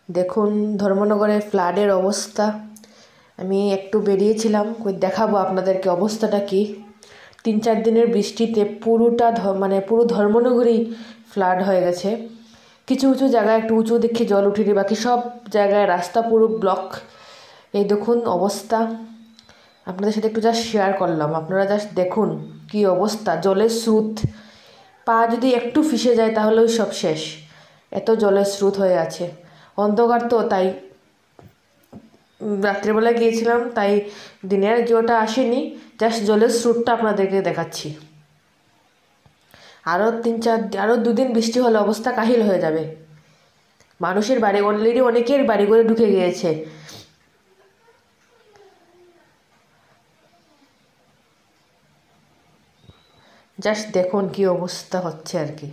দেখুন ধর্মনগরে ফ্লাডের অবস্থা। আমি একটু বেরিয়েছিলাম, দেখাবো আপনাদেরকে অবস্থাটা কি। 3-4 দিনের বৃষ্টিতে পুরোটা পুরো ধর্মনগরই ফ্লাড হয়ে গেছে। কিছু কিছু জায়গায় একটু উঁচু দেখে জল উঠেনি, বাকি সব জায়গায় রাস্তা পুরো ব্লক। এই দেখুন অবস্থা, আপনাদের সাথে একটু জাস্ট শেয়ার করলাম। আপনারা জাস্ট দেখুন কি অবস্থা, জলের স্রোত। পা যদি একটু ফিসে যায় তাহলেও সব শেষ, এত জলের স্রোত হয়ে আছে। অন্ধকার তো, তাই রাত্রেবেলা গিয়েছিলাম, তাই দিনের জিওটা আসেনি, জাস্ট জলের স্রোতটা আপনাদেরকে দেখাচ্ছি। আরও 2 দিন বৃষ্টি হলে অবস্থা কাহিল হয়ে যাবে। মানুষের বাড়ি অলরেডি অনেকের বাড়ি করে ঢুকে গিয়েছে। জাস্ট দেখুন কি অবস্থা হচ্ছে আর কি।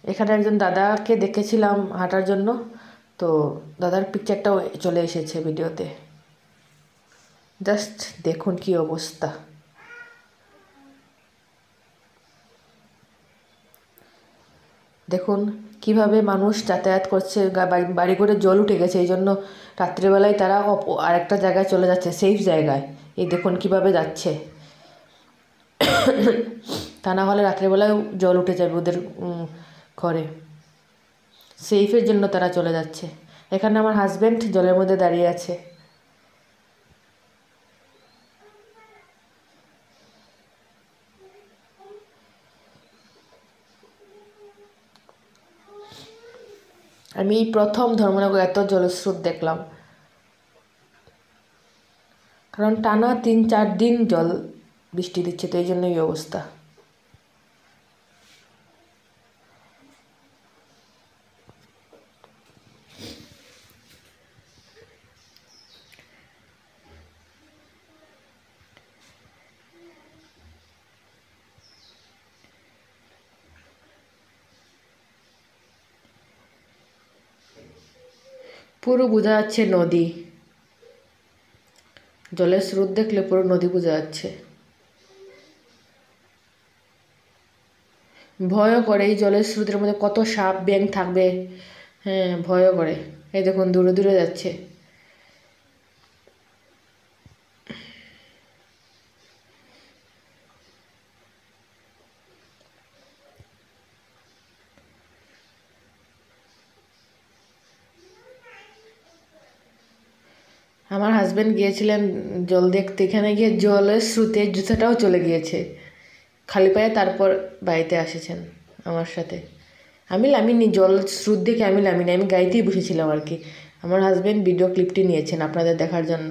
এখানে একজন দাদাকে দেখেছিলাম হাঁটার জন্য, তো দাদার পিকচারটাও চলে এসেছে ভিডিওতে। জাস্ট দেখুন কি অবস্থা। দেখুন কিভাবে মানুষ যাতায়াত করছে, বাড়ি করে জল উঠে গেছে, এই জন্য রাত্রিবেলায় তারা আরেকটা জায়গায় চলে যাচ্ছে, সেফ জায়গায়। এই দেখুন কিভাবে যাচ্ছে, তা না হলে রাত্রিবেলায় জল উঠে যাবে ওদের ঘরে। সেফের জন্য তারা চলে যাচ্ছে। এখানে আমার হাজব্যান্ড জলের মধ্যে দাঁড়িয়ে আছে। আমি প্রথম ধর্মনগর এত জলস্রোত দেখলাম, কারণ টানা 3-4 দিন জল বৃষ্টি দিচ্ছে, তো এই জন্য এই অবস্থা। পুরো বোঝা যাচ্ছে নদী, জলের স্রোত দেখলে পুরো নদী বোঝা যাচ্ছে। ভয়ও করে, এই জলের স্রোতের মধ্যে কত সাপ ব্যাঙ থাকবে। হ্যাঁ, ভয়ও করে। এই দেখুন দূরে দূরে যাচ্ছে। আমার হাজব্যান্ড গিয়েছিলেন জল দেখতে, এখানে গিয়ে জলের স্রোতে জুতাটাও চলে গিয়েছে খালি পায়ে, তারপর বাড়িতে এসেছেন আমার সাথে। আমি নামিনি, জল স্রোত দেখে আমি নামিনি, আমি গাড়িতেই বসেছিলাম আর কি। আমার হাজব্যান্ড ভিডিও ক্লিপটি নিয়েছেন আপনাদের দেখার জন্য।